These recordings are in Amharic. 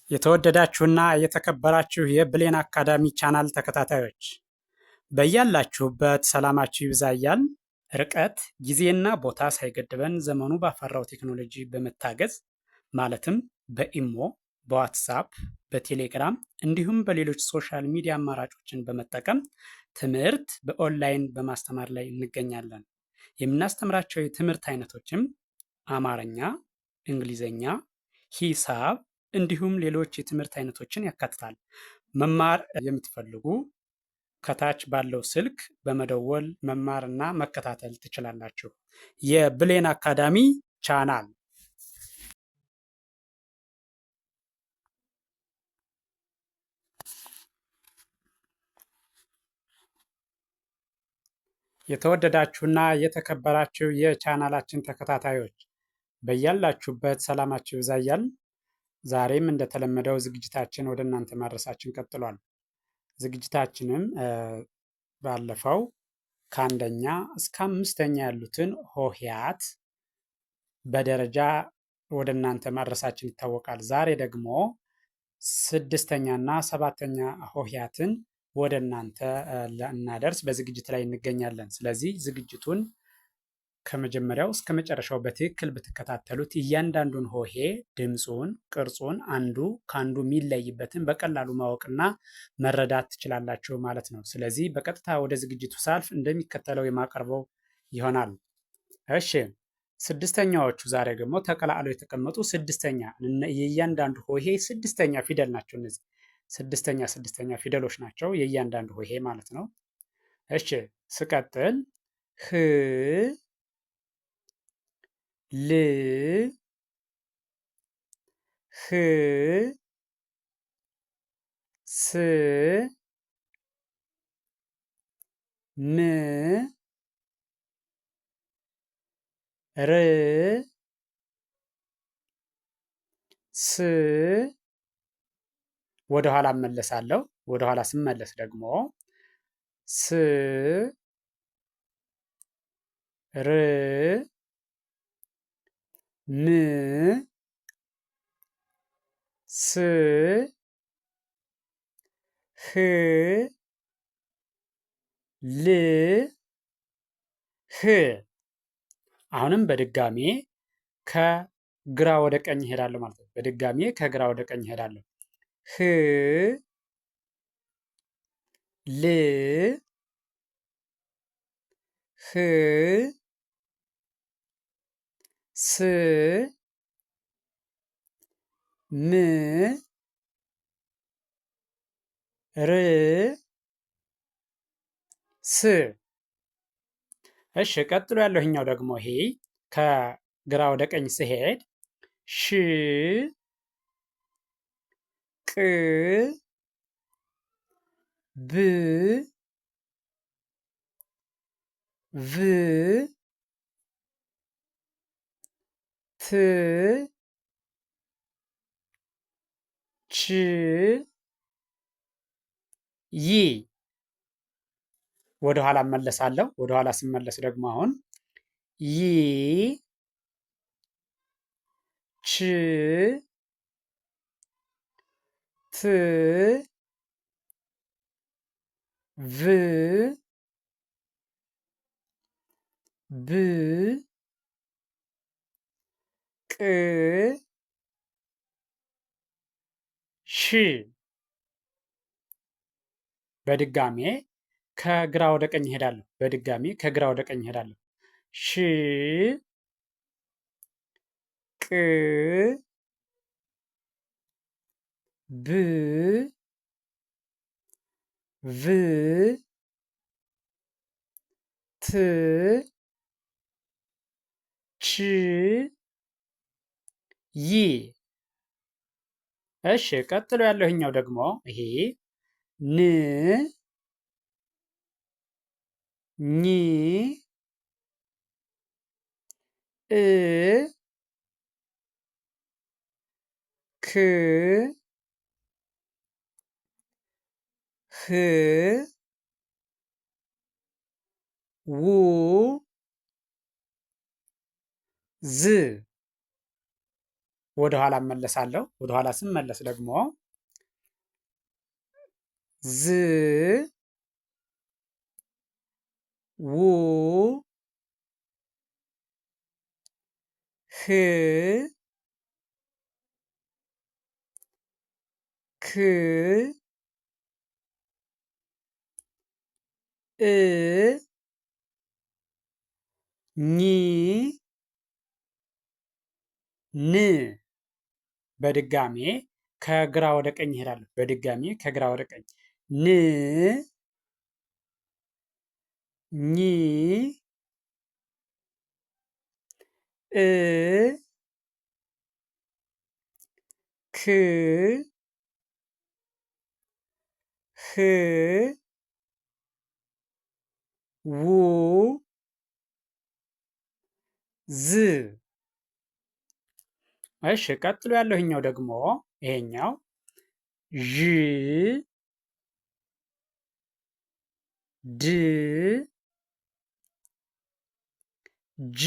የተወደዳችሁና የተከበራችሁ የብሌን አካዳሚ ቻናል ተከታታዮች በያላችሁበት ሰላማችሁ ይብዛ እያልን ርቀት ጊዜና ቦታ ሳይገድበን ዘመኑ ባፈራው ቴክኖሎጂ በመታገዝ ማለትም በኢሞ፣ በዋትሳፕ፣ በቴሌግራም እንዲሁም በሌሎች ሶሻል ሚዲያ አማራጮችን በመጠቀም ትምህርት በኦንላይን በማስተማር ላይ እንገኛለን። የምናስተምራቸው የትምህርት አይነቶችም አማርኛ፣ እንግሊዘኛ፣ ሂሳብ እንዲሁም ሌሎች የትምህርት አይነቶችን ያካትታል። መማር የምትፈልጉ ከታች ባለው ስልክ በመደወል መማርና መከታተል ትችላላችሁ። የብሌን አካዳሚ ቻናል የተወደዳችሁና የተከበራችሁ የቻናላችን ተከታታዮች በያላችሁበት ሰላማችሁ ይብዛ እያልን ዛሬም እንደተለመደው ዝግጅታችን ወደ እናንተ ማድረሳችን ቀጥሏል። ዝግጅታችንም ባለፈው ከአንደኛ እስከ አምስተኛ ያሉትን ሆሄያት በደረጃ ወደ እናንተ ማድረሳችን ይታወቃል። ዛሬ ደግሞ ስድስተኛ እና ሰባተኛ ሆሄያትን ወደ እናንተ እናደርስ በዝግጅት ላይ እንገኛለን። ስለዚህ ዝግጅቱን ከመጀመሪያው እስከ መጨረሻው በትክክል ብትከታተሉት እያንዳንዱን ሆሄ ድምፁን፣ ቅርጹን አንዱ ከአንዱ የሚለይበትን በቀላሉ ማወቅና መረዳት ትችላላችሁ ማለት ነው። ስለዚህ በቀጥታ ወደ ዝግጅቱ ሳልፍ እንደሚከተለው የማቀርበው ይሆናል። እሺ፣ ስድስተኛዎቹ ዛሬ ደግሞ ተቀላቅለው የተቀመጡ ስድስተኛ የእያንዳንዱ ሆሄ ስድስተኛ ፊደል ናቸው። እነዚህ ስድስተኛ ፊደሎች ናቸው የእያንዳንዱ ሆሄ ማለት ነው። እሺ፣ ስቀጥል ህ ል ህ ስ ም ር ስ ወደ ኋላ እመለሳለሁ። ወደ ኋላ ስመለስ ደግሞ ስ ር ም ስ ህ ል ህ። አሁንም በድጋሜ ከግራ ወደ ቀኝ እሄዳለሁ ማለት ነው። በድጋሜ ከግራ ወደ ቀኝ እሄዳለሁ። ህ ል ህ ስ ም ር ስ። እሺ ቀጥሎ ያለው ይሄኛው ደግሞ ይሄ ከግራ ወደ ቀኝ ስሄድ ሽ ቅ ብ ቭ ት ች ይ። ወደ ኋላ እመለሳለሁ። ወደ ኋላ ስመለስ ደግሞ አሁን ይ ች ት ቭ ብ ቅ ሽ። በድጋሜ ከግራ ወደ ቀኝ እሄዳለሁ። በድጋሜ ከግራ ወደ ቀኝ እሄዳለሁ። ሽ ቅ ብ ቭ ት ች ይ። እሺ ቀጥሎ ያለው ይሄኛው ደግሞ ይሄ ን ኝ እ ክ ህ ው ዝ። ወደኋላ እመለሳለሁ። ወደኋላ ስመለስ ደግሞ ዝ ው ህ ክ እ ኝ ን በድጋሜ ከግራ ወደ ቀኝ እሄዳለሁ። በድጋሜ ከግራ ወደ ቀኝ ን ኝ እ ክ ህ ው ዝ። እሺ ቀጥሎ ያለው ይሄኛው ደግሞ ይሄኛው ዥ ድ ጅ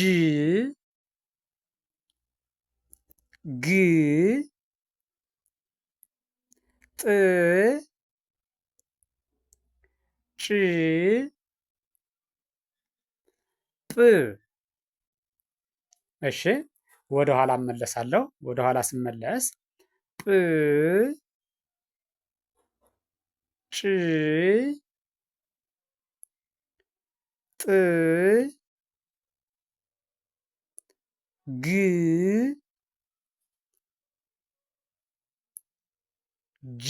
ግ ጥ ጭ ጵ። እሺ ወደ ኋላ እመለሳለሁ። ወደ ኋላ ስመለስ ጵ ጭ ጥ ግ ጅ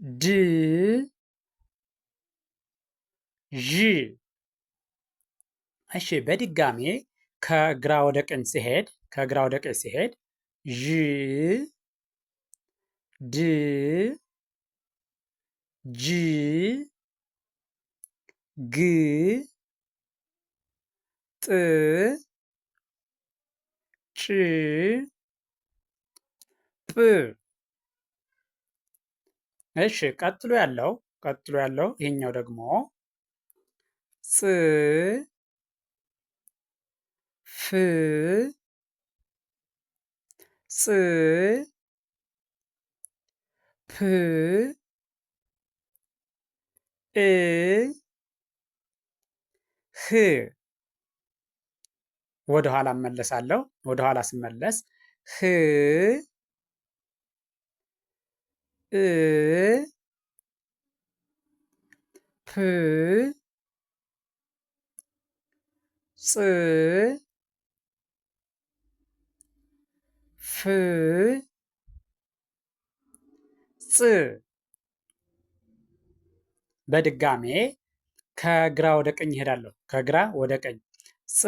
ድ ዥ። እሺ በድጋሜ ከግራ ወደ ቀኝ ሲሄድ ዥ ድ ጅ ግ ጥ ጭ ጵ። እሺ ቀጥሎ ያለው ይሄኛው ደግሞ ጽ ፍ ጽ ፕ እ ህ። ወደ ኋላ እመለሳለሁ። ወደ ኋላ ስመለስ ህ እ ፕ ጽ ፍ ጽ። በድጋሜ ከግራ ወደ ቀኝ እሄዳለሁ። ከግራ ወደ ቀኝ ጽ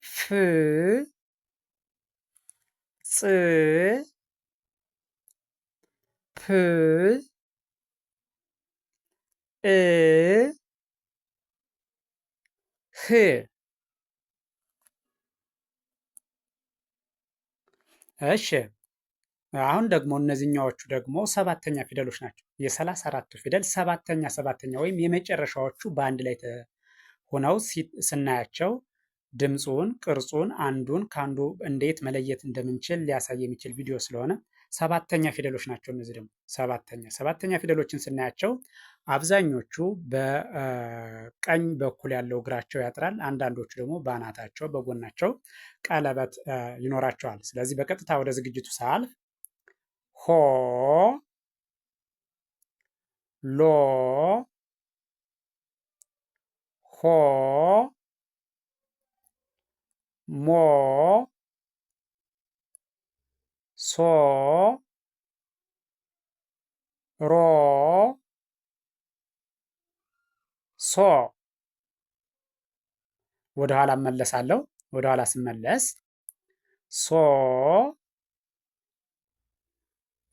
ፍ ጽ ፕ እ ህ። እሺ አሁን ደግሞ እነዚህኛዎቹ ደግሞ ሰባተኛ ፊደሎች ናቸው። የሰላሳ አራቱ ፊደል ሰባተኛ ወይም የመጨረሻዎቹ በአንድ ላይ ሆነው ስናያቸው ድምፁን፣ ቅርጹን አንዱን ከአንዱ እንዴት መለየት እንደምንችል ሊያሳይ የሚችል ቪዲዮ ስለሆነ ሰባተኛ ፊደሎች ናቸው። እነዚህ ደግሞ ሰባተኛ ፊደሎችን ስናያቸው አብዛኞቹ በቀኝ በኩል ያለው እግራቸው ያጥራል። አንዳንዶቹ ደግሞ በአናታቸው በጎናቸው ቀለበት ይኖራቸዋል። ስለዚህ በቀጥታ ወደ ዝግጅቱ ሳልፍ ሆ ሎ ሆ ሞ ሶ ሮ ሶ። ወደ ኋላ እመለሳለሁ። ወደ ኋላ ስመለስ ሶ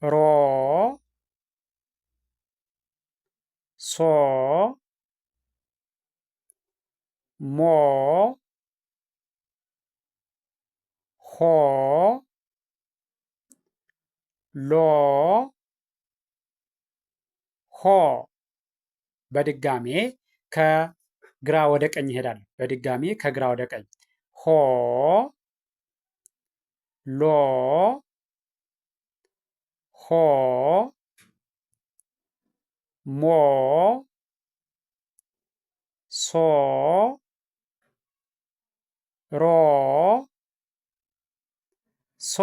ሮ ሶ ሞ ሆ ሎ ሆ። በድጋሜ ግራ ወደ ቀኝ ይሄዳለሁ። በድጋሚ ከግራ ወደ ቀኝ ሆ ሎ ሆ ሞ ሶ ሮ ሶ።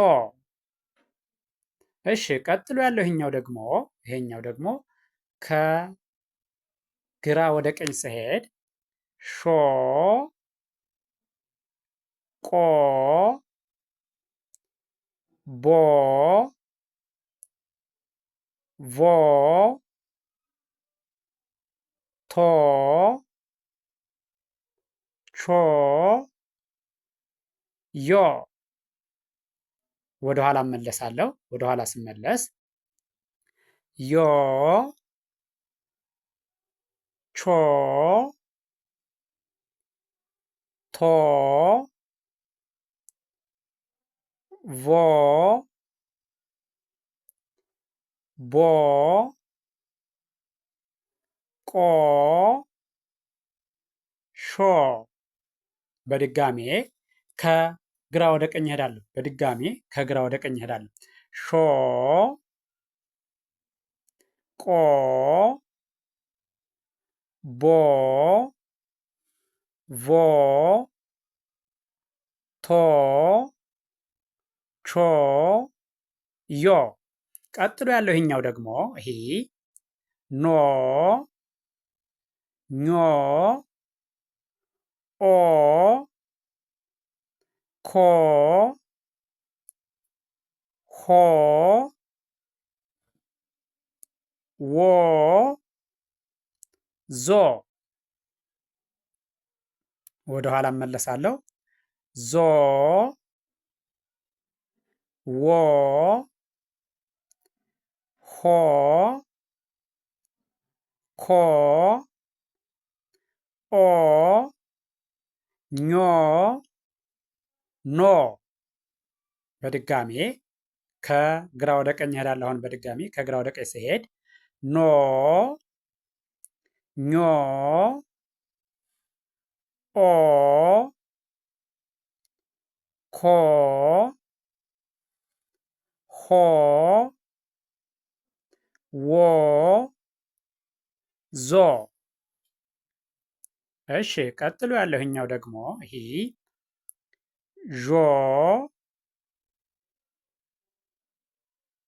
እሺ ቀጥሎ ያለው ይሄኛው ደግሞ ከግራ ወደ ቀኝ ስሄድ ሾ ቆ ቦ ቮ ቶ ቾ ዮ። ወደ ኋላ እመለሳለሁ። ወደ ኋላ ስመለስ ዮ ቾ ቶ ቮ ቦ ቆ ሾ። በድጋሜ ከግራ ወደ ቀኝ እሄዳለሁ። በድጋሜ ከግራ ወደ ቀኝ እሄዳለሁ። ሾ ቆ ቦ ቮ ቶ ቾ ዮ። ቀጥሎ ያለው ይሄኛው ደግሞ ይሄ ኖ ኞ ኦ ኮ ሆ ዎ ዞ። ወደ ኋላ እመለሳለሁ። ዞ ዎ ሆ ኮ ኦ ኞ ኖ። በድጋሜ ከግራ ወደ ቀኝ እሄዳለሁ። አሁን በድጋሜ ከግራ ወደ ቀኝ ስሄድ ኖ ኞ ኦ ኮ ሆ ዎ ዞ። እሺ ቀጥሎ ያለውኛው ደግሞ ይሄ ዦ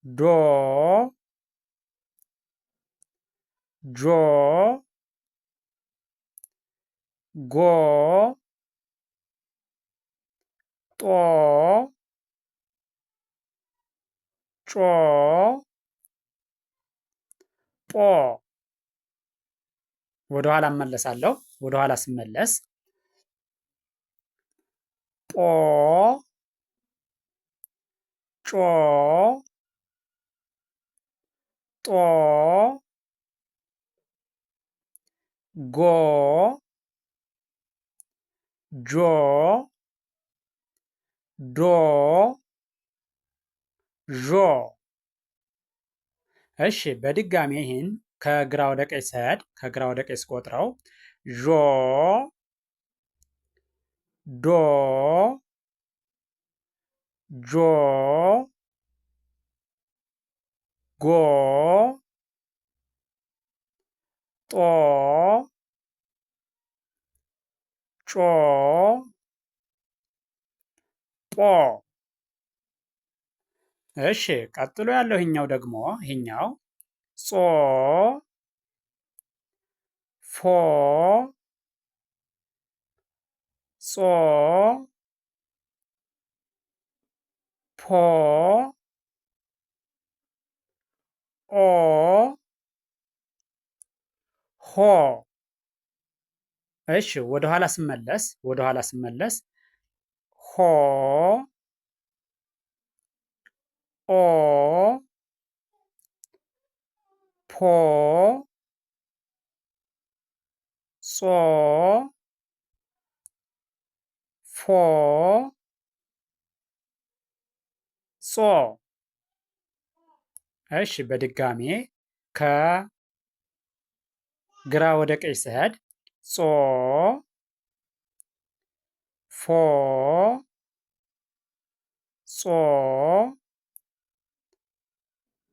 ዶ ጆ ጎ ጦ ጮ ጶ። ወደ ኋላ እመለሳለሁ። ወደ ኋላ ስመለስ ጶ ጮ ጦ ጎ ጆ ዶ ዦ። እሺ በድጋሚ ይህን ከግራ ወደ ቀኝ ስሄድ ከግራ ወደ ቀኝ ስቆጥረው ዦ ዶ ጆ ጎ ጦ ጮ ጶ። እሺ ቀጥሎ ያለው ይሄኛው ጾ ፎ ጾ ፖ ኦ ሆ። እሺ ወደ ኋላ ስመለስ ሆ ኦ ፖ ጾ ፎ ጾ። እሺ በድጋሜ ከግራ ወደ ቀኝ ስሄድ ጾ ፎ ጾ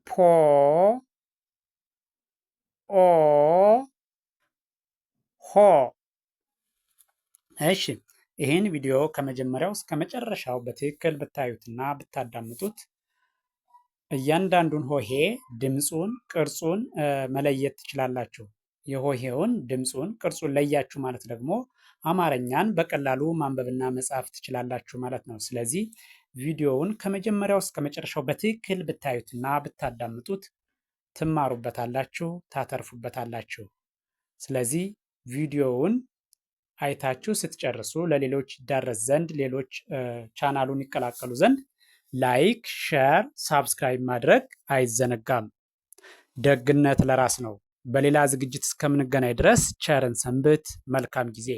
ፖ ኦ ሆ። እሺ ይህን ቪዲዮ ከመጀመሪያው እስከ መጨረሻው በትክክል ብታዩትና ብታዳምጡት እያንዳንዱን ሆሄ ድምፁን፣ ቅርጹን መለየት ትችላላችሁ። የሆሄውን ድምፁን፣ ቅርጹን ለያችሁ ማለት ደግሞ አማርኛን በቀላሉ ማንበብና መጻፍ ትችላላችሁ ማለት ነው። ስለዚህ ቪዲዮውን ከመጀመሪያው እስከ መጨረሻው በትክክል ብታዩትና ብታዳምጡት ትማሩበታላችሁ፣ ታተርፉበታላችሁ። ስለዚህ ቪዲዮውን አይታችሁ ስትጨርሱ ለሌሎች ይዳረስ ዘንድ ሌሎች ቻናሉን ይቀላቀሉ ዘንድ ላይክ፣ ሼር፣ ሳብስክራይብ ማድረግ አይዘነጋም። ደግነት ለራስ ነው። በሌላ ዝግጅት እስከምንገናኝ ድረስ ቸርን ሰንብት። መልካም ጊዜ